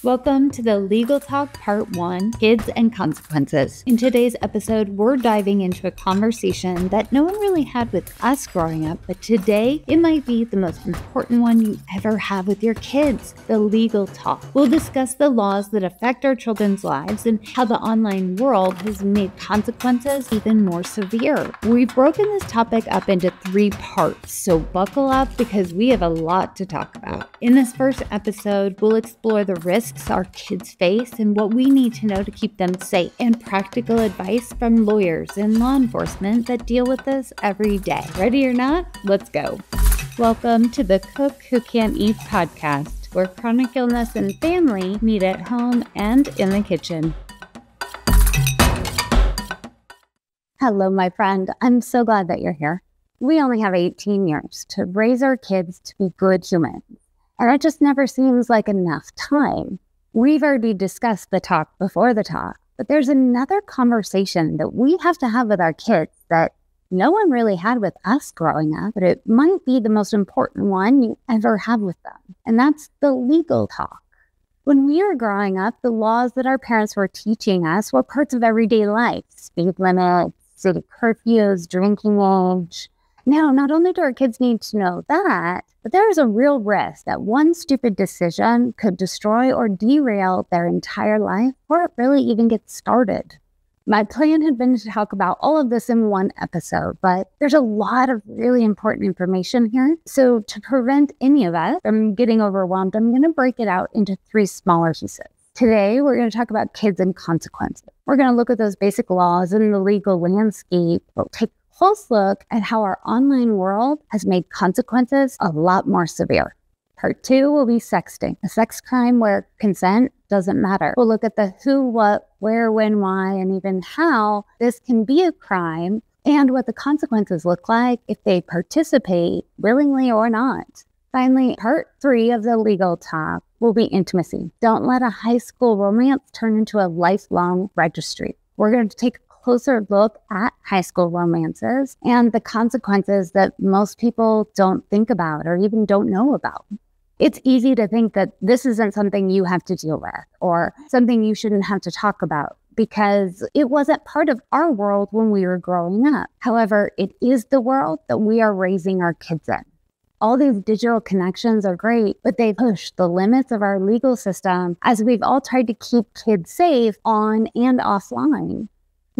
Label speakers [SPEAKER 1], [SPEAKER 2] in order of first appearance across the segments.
[SPEAKER 1] Welcome to the Legal Talk Part 1, Kids and Consequences. In today's episode, we're diving into a conversation that no one really had with us growing up, but today it might be the most important one you ever have with your kids, the legal talk. We'll discuss the laws that affect our children's lives and how the online world has made consequences even more severe. We've broken this topic up into 3 parts, so buckle up because we have a lot to talk about. In this first episode, we'll explore the risks our kids face and what we need to know to keep them safe, and practical advice from lawyers and law enforcement that deal with this every day. Ready or not? Let's go. Welcome to the Cook Who Can't Eat podcast, where chronic illness and family meet at home and in the kitchen. Hello, my friend. I'm so glad that you're here. We only have 18 years to raise our kids to be good humans. And it just never seems like enough time. We've already discussed the talk before the talk, but there's another conversation that we have to have with our kids that no one really had with us growing up, but it might be the most important one you ever have with them. And that's the legal talk. When we were growing up, the laws that our parents were teaching us were parts of everyday life: speed limits, city curfews, drinking age. Now, not only do our kids need to know that, but there is a real risk that one stupid decision could destroy or derail their entire life, or it really even get started. My plan had been to talk about all of this in one episode, but there's a lot of really important information here. So to prevent any of us from getting overwhelmed, I'm going to break it out into 3 smaller pieces. Today, we're going to talk about kids and consequences. We're going to look at those basic laws in the legal landscape. We'll take close look at how our online world has made consequences a lot more severe. Part 2 will be sexting, a sex crime where consent doesn't matter. We'll look at the who, what, where, when, why, and even how this can be a crime and what the consequences look like if they participate willingly or not. Finally, part 3 of the legal talk will be intimacy. Don't let a high school romance turn into a lifelong registry. We're going to take closer look at high school romances and the consequences that most people don't think about or even don't know about. It's easy to think that this isn't something you have to deal with or something you shouldn't have to talk about because it wasn't part of our world when we were growing up. However, it is the world that we are raising our kids in. All these digital connections are great, but they push the limits of our legal system as we've all tried to keep kids safe on and offline.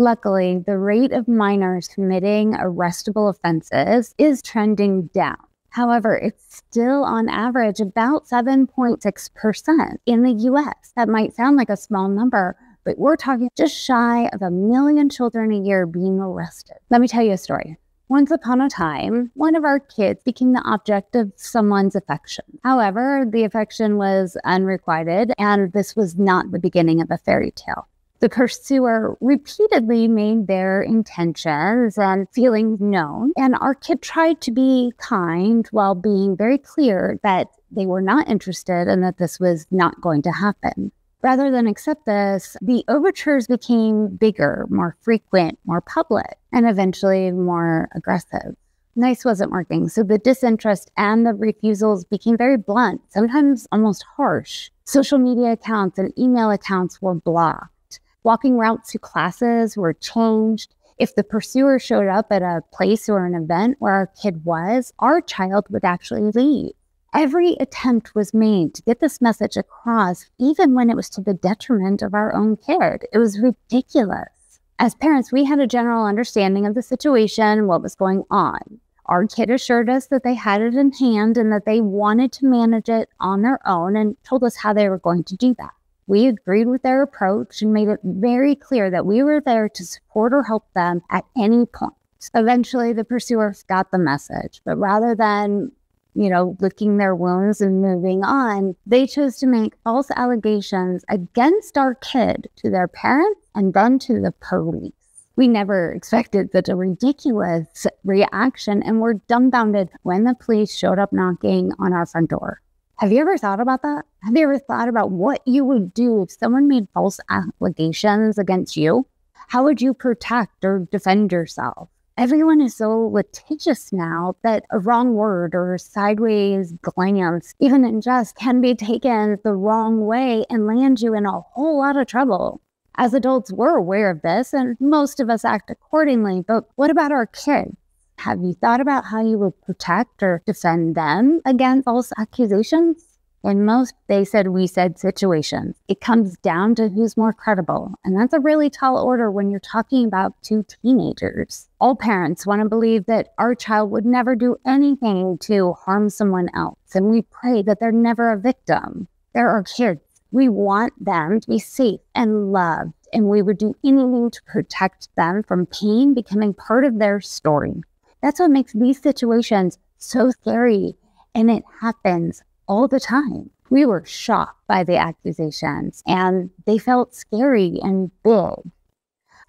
[SPEAKER 1] Luckily, the rate of minors committing arrestable offenses is trending down. However, it's still on average about 7.6% in the U.S. That might sound like a small number, but we're talking just shy of 1 million children a year being arrested. Let me tell you a story. Once upon a time, one of our kids became the object of someone's affection. However, the affection was unrequited, and this was not the beginning of a fairy tale. The pursuer repeatedly made their intentions and feelings known, and our kid tried to be kind while being very clear that they were not interested and that this was not going to happen. Rather than accept this, the overtures became bigger, more frequent, more public, and eventually more aggressive. Nice wasn't working, so the disinterest and the refusals became very blunt, sometimes almost harsh. Social media accounts and email accounts were blocked. Walking routes to classes were changed. If the pursuer showed up at a place or an event where our kid was, our child would actually leave. Every attempt was made to get this message across, even when it was to the detriment of our own kid. It was ridiculous. As parents, we had a general understanding of the situation, what was going on. Our kid assured us that they had it in hand and that they wanted to manage it on their own and told us how they were going to do that. We agreed with their approach and made it very clear that we were there to support or help them at any point. Eventually, the pursuers got the message, but rather than, licking their wounds and moving on, they chose to make false allegations against our kid to their parents and then to the police. We never expected such a ridiculous reaction and were dumbfounded when the police showed up knocking on our front door. Have you ever thought about that? Have you ever thought about what you would do if someone made false allegations against you? How would you protect or defend yourself? Everyone is so litigious now that a wrong word or sideways glance, even in jest, can be taken the wrong way and land you in a whole lot of trouble. As adults, we're aware of this, and most of us act accordingly. But what about our kids? Have you thought about how you would protect or defend them against false accusations? In most they said, we said situations, it comes down to who's more credible. And that's a really tall order when you're talking about two teenagers. All parents want to believe that our child would never do anything to harm someone else. And we pray that they're never a victim. They're our kids. We want them to be safe and loved. And we would do anything to protect them from pain becoming part of their story. That's what makes these situations so scary. And it happens all the time. We were shocked by the accusations, and they felt scary and big.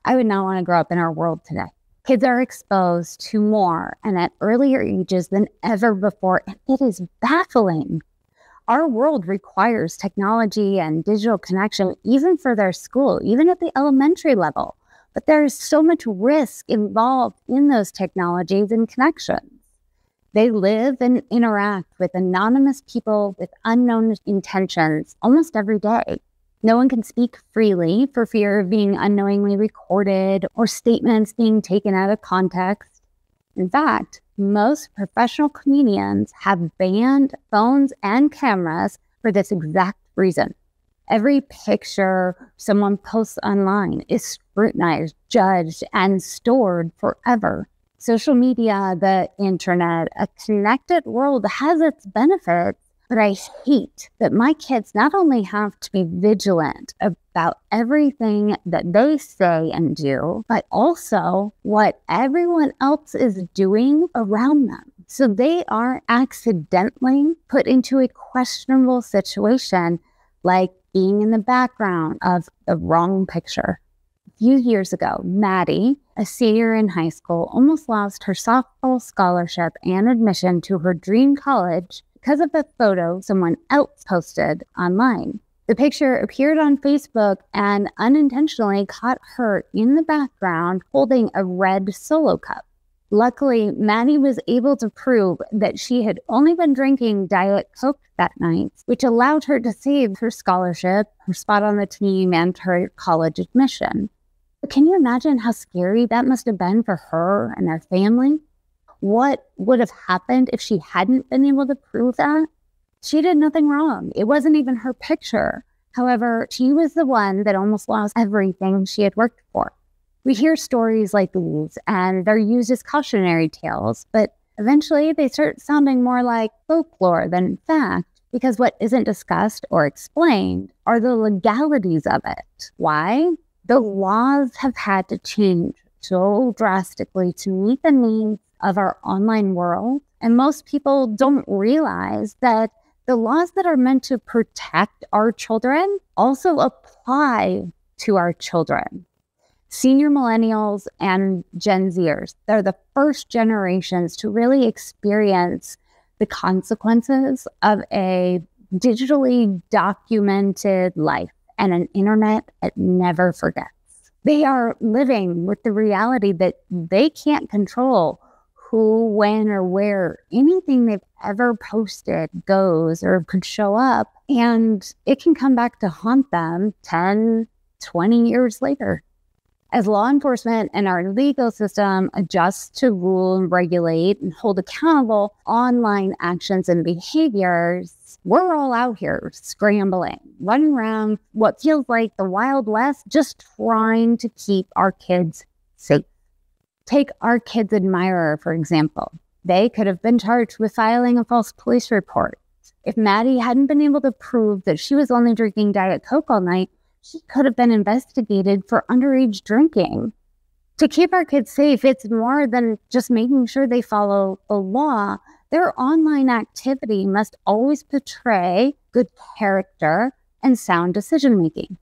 [SPEAKER 1] I would not want to grow up in our world today. Kids are exposed to more and at earlier ages than ever before, and it is baffling. Our world requires technology and digital connection, even for their school, even at the elementary level. But there is so much risk involved in those technologies and connections. They live and interact with anonymous people with unknown intentions almost every day. No one can speak freely for fear of being unknowingly recorded or statements being taken out of context. In fact, most professional comedians have banned phones and cameras for this exact reason. Every picture someone posts online is scrutinized, judged, and stored forever. Social media, the internet, a connected world has its benefits, but I hate that my kids not only have to be vigilant about everything that they say and do, but also what everyone else is doing around them. So they are accidentally put into a questionable situation, like being in the background of the wrong picture. A few years ago, Maddie, a senior in high school, almost lost her softball scholarship and admission to her dream college because of a photo someone else posted online. The picture appeared on Facebook and unintentionally caught her in the background holding a red Solo cup. Luckily, Maddie was able to prove that she had only been drinking Diet Coke that night, which allowed her to save her scholarship, her spot on the team, and her college admission. But can you imagine how scary that must have been for her and her family? What would have happened if she hadn't been able to prove that? She did nothing wrong. It wasn't even her picture. However, she was the one that almost lost everything she had worked for. We hear stories like these, and they're used as cautionary tales, but eventually they start sounding more like folklore than fact, because what isn't discussed or explained are the legalities of it. Why? The laws have had to change so drastically to meet the needs of our online world, and most people don't realize that the laws that are meant to protect our children also apply to our children. Senior millennials and Gen Zers, they're the first generations to really experience the consequences of a digitally documented life and an internet that never forgets. They are living with the reality that they can't control who, when, or where anything they've ever posted goes or could show up, and it can come back to haunt them 10, 20 years later. As law enforcement and our legal system adjusts to rule and regulate and hold accountable online actions and behaviors, we're all out here scrambling, running around what feels like the Wild West, just trying to keep our kids safe. Take our kid's admirer, for example. They could have been charged with filing a false police report. If Maddie hadn't been able to prove that she was only drinking Diet Coke all night, she could have been investigated for underage drinking. To keep our kids safe, it's more than just making sure they follow the law. Their online activity must always portray good character and sound decision-making.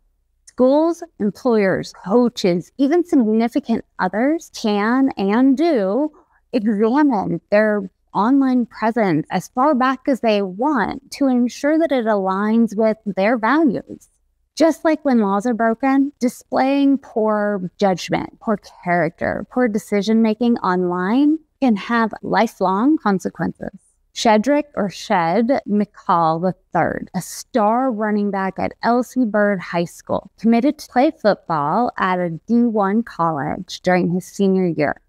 [SPEAKER 1] Schools, employers, coaches, even significant others can and do examine their online presence as far back as they want to ensure that it aligns with their values. Just like when laws are broken, displaying poor judgment, poor character, poor decision-making online can have lifelong consequences. Shedrick or Shed McCall III, a star running back at Elsie Bird High School, committed to play football at a D1 college during his senior year.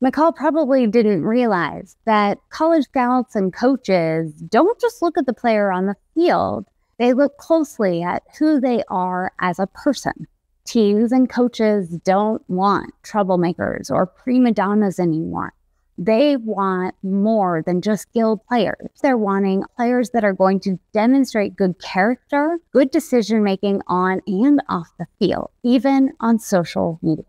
[SPEAKER 1] McCall probably didn't realize that college scouts and coaches don't just look at the player on the field. They look closely at who they are as a person. Teams and coaches don't want troublemakers or prima donnas anymore. They want more than just skilled players. They're wanting players that are going to demonstrate good character, good decision-making on and off the field, even on social media.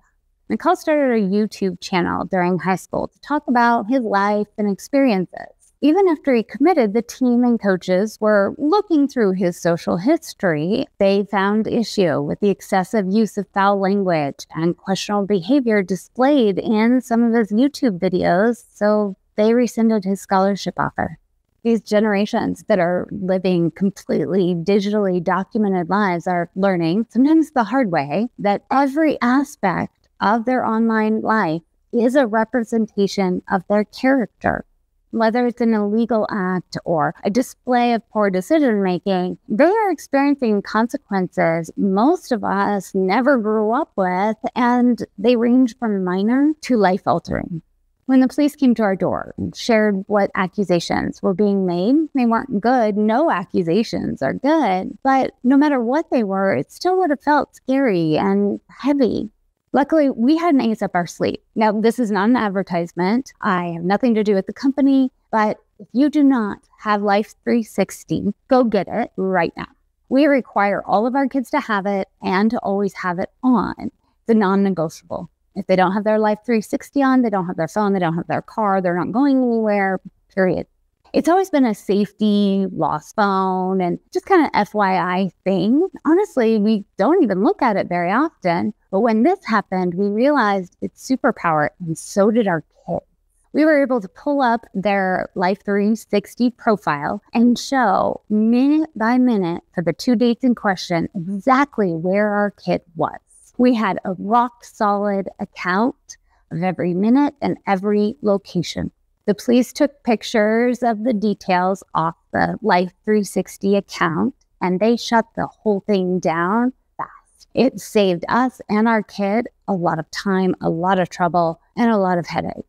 [SPEAKER 1] McCall started a YouTube channel during high school to talk about his life and experiences. Even after he committed, the team and coaches were looking through his social history. They found issue with the excessive use of foul language and questionable behavior displayed in some of his YouTube videos, so they rescinded his scholarship offer. These generations that are living completely digitally documented lives are learning, sometimes the hard way, that every aspect of their online life is a representation of their character. Whether it's an illegal act or a display of poor decision-making, they are experiencing consequences most of us never grew up with, and they range from minor to life-altering. When the police came to our door and shared what accusations were being made, they weren't good. No accusations are good, but no matter what they were, it still would have felt scary and heavy. Luckily, we had an ace up our sleeve. Now, this is not an advertisement. I have nothing to do with the company, but if you do not have Life 360, go get it right now. We require all of our kids to have it and to always have it on. It's a non-negotiable. If they don't have their Life 360 on, they don't have their phone, they don't have their car, they're not going anywhere, period. It's always been a safety, lost phone, and just kind of FYI thing. Honestly, we don't even look at it very often. But when this happened, we realized its superpower, and so did our kids. We were able to pull up their Life 360 profile and show minute by minute for the 2 dates in question exactly where our kid was. We had a rock-solid account of every minute and every location. The police took pictures of the details off the Life 360 account, and they shut the whole thing down fast. It saved us and our kid a lot of time, a lot of trouble, and a lot of headache.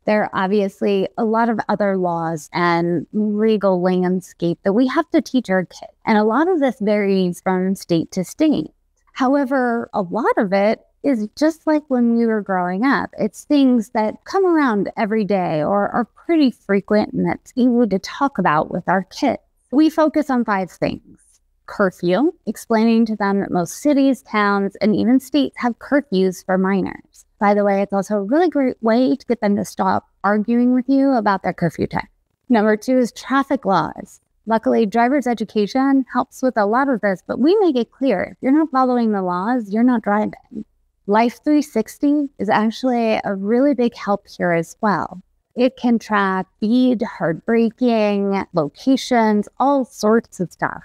[SPEAKER 1] There are obviously a lot of other laws and legal landscape that we have to teach our kids, and a lot of this varies from state to state. However, a lot of it is just like when we were growing up. It's things that come around every day or are pretty frequent and that's easy to talk about with our kids. We focus on 5 things. Curfew, explaining to them that most cities, towns, and even states have curfews for minors. By the way, it's also a really great way to get them to stop arguing with you about their curfew time. Number 2 is traffic laws. Luckily, driver's education helps with a lot of this, but we make it clear, if you're not following the laws, you're not driving. Life 360 is actually a really big help here as well. It can track speed, hard braking, locations, all sorts of stuff.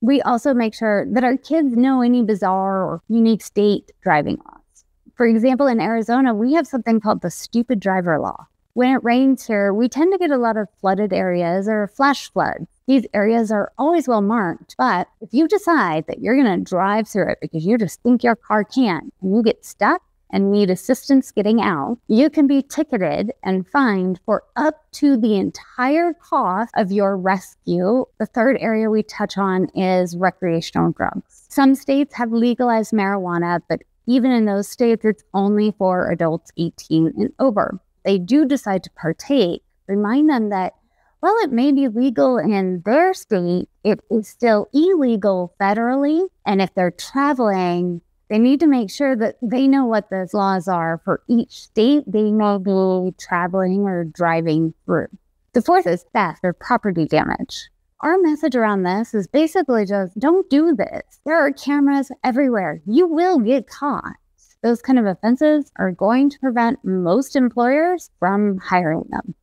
[SPEAKER 1] We also make sure that our kids know any bizarre or unique state driving laws. For example, in Arizona, we have something called the stupid driver law. When it rains here, we tend to get a lot of flooded areas or flash floods. These areas are always well marked, but if you decide that you're going to drive through it because you just think your car can, and you get stuck and need assistance getting out, you can be ticketed and fined for up to the entire cost of your rescue. The third area we touch on is recreational drugs. Some states have legalized marijuana, but even in those states, it's only for adults 18 and over. They do decide to partake, remind them that while it may be legal in their state, it is still illegal federally. And if they're traveling, they need to make sure that they know what those laws are for each state they may be traveling or driving through. The fourth is theft or property damage. Our message around this is basically just don't do this. There are cameras everywhere. You will get caught. Those kind of offenses are going to prevent most employers from hiring them.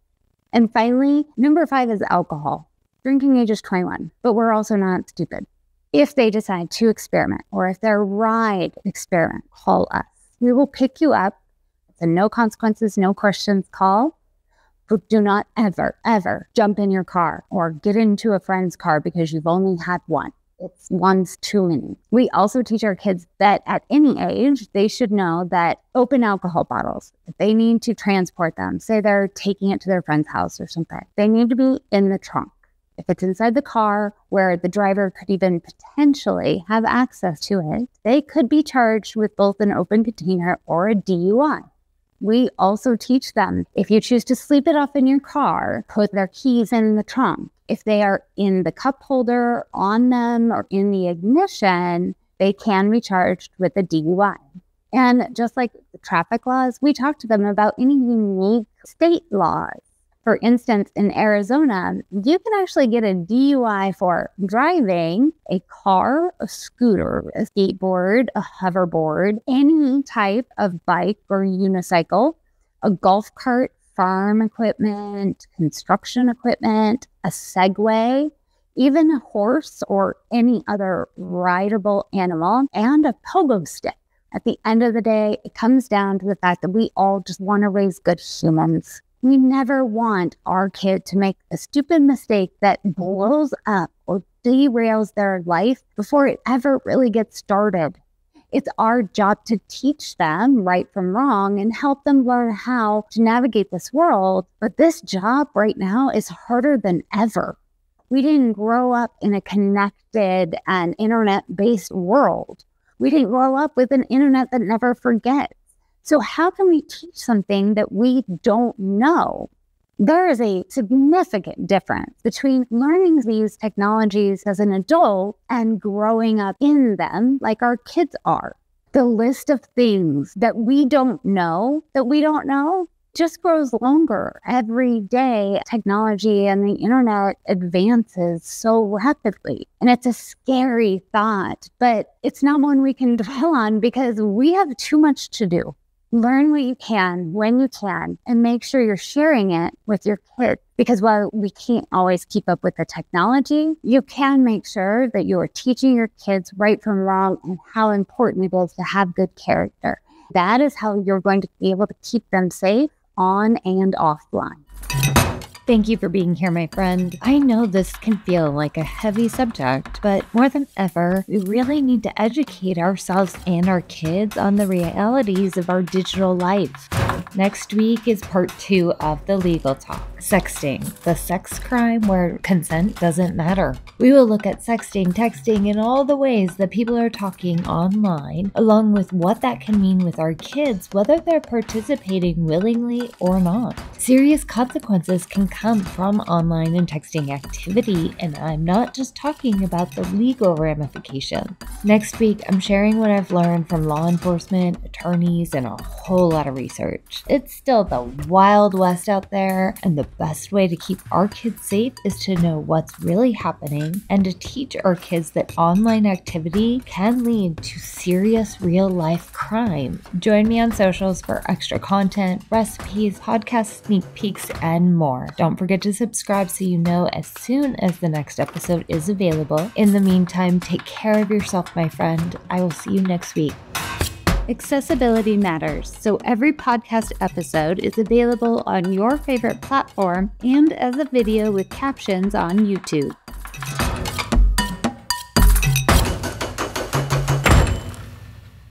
[SPEAKER 1] And finally, number 5 is alcohol. Drinking age is 21, but we're also not stupid. If they decide to experiment, or if their ride experiment, call us. We will pick you up. It's a no consequences, no questions call. But do not ever, ever jump in your car or get into a friend's car because you've only had one. It's one's too many. We also teach our kids that at any age, they should know that open alcohol bottles, if they need to transport them, say they're taking it to their friend's house or something, they need to be in the trunk. If it's inside the car where the driver could even potentially have access to it, they could be charged with both an open container or a DUI. We also teach them, if you choose to sleep it off in your car, put their keys in the trunk. If they are in the cup holder, on them, or in the ignition, they can be charged with a DUI. And just like the traffic laws, we talk to them about any unique state laws. For instance, in Arizona, you can actually get a DUI for driving a car, a scooter, a skateboard, a hoverboard, any type of bike or unicycle, a golf cart, farm equipment, construction equipment, a Segway, even a horse or any other rideable animal, and a pogo stick. At the end of the day, it comes down to the fact that we all just want to raise good humans. We never want our kid to make a stupid mistake that blows up or derails their life before it ever really gets started. It's our job to teach them right from wrong and help them learn how to navigate this world. But this job right now is harder than ever. We didn't grow up in a connected and internet-based world. We didn't grow up with an internet that never forgets. So how can we teach something that we don't know? There is a significant difference between learning these technologies as an adult and growing up in them like our kids are. The list of things that we don't know just grows longer. Every day, technology and the internet advances so rapidly. And it's a scary thought, but it's not one we can dwell on because we have too much to do. Learn what you can, when you can, and make sure you're sharing it with your kids. Because while we can't always keep up with the technology, you can make sure that you are teaching your kids right from wrong and how important it is to have good character. That is how you're going to be able to keep them safe on and offline.
[SPEAKER 2] Thank you for being here, my friend. I know this can feel like a heavy subject, but more than ever, we really need to educate ourselves and our kids on the realities of our digital life. Next week is part 2 of the legal talk, sexting, the sex crime where consent doesn't matter. We will look at sexting, texting, and all the ways that people are talking online, along with what that can mean with our kids, whether they're participating willingly or not. Serious consequences can come from online and texting activity, and I'm not just talking about the legal ramifications. Next week, I'm sharing what I've learned from law enforcement, attorneys, and a whole lot of research. It's still the Wild West out there, and the best way to keep our kids safe is to know what's really happening and to teach our kids that online activity can lead to serious real-life crime. Join me on socials for extra content, recipes, podcast sneak peeks, and more. Don't forget to subscribe so you know as soon as the next episode is available. In the meantime, take care of yourself, my friend. I will see you next week. Accessibility matters, so every podcast episode is available on your favorite platform and as a video with captions on YouTube.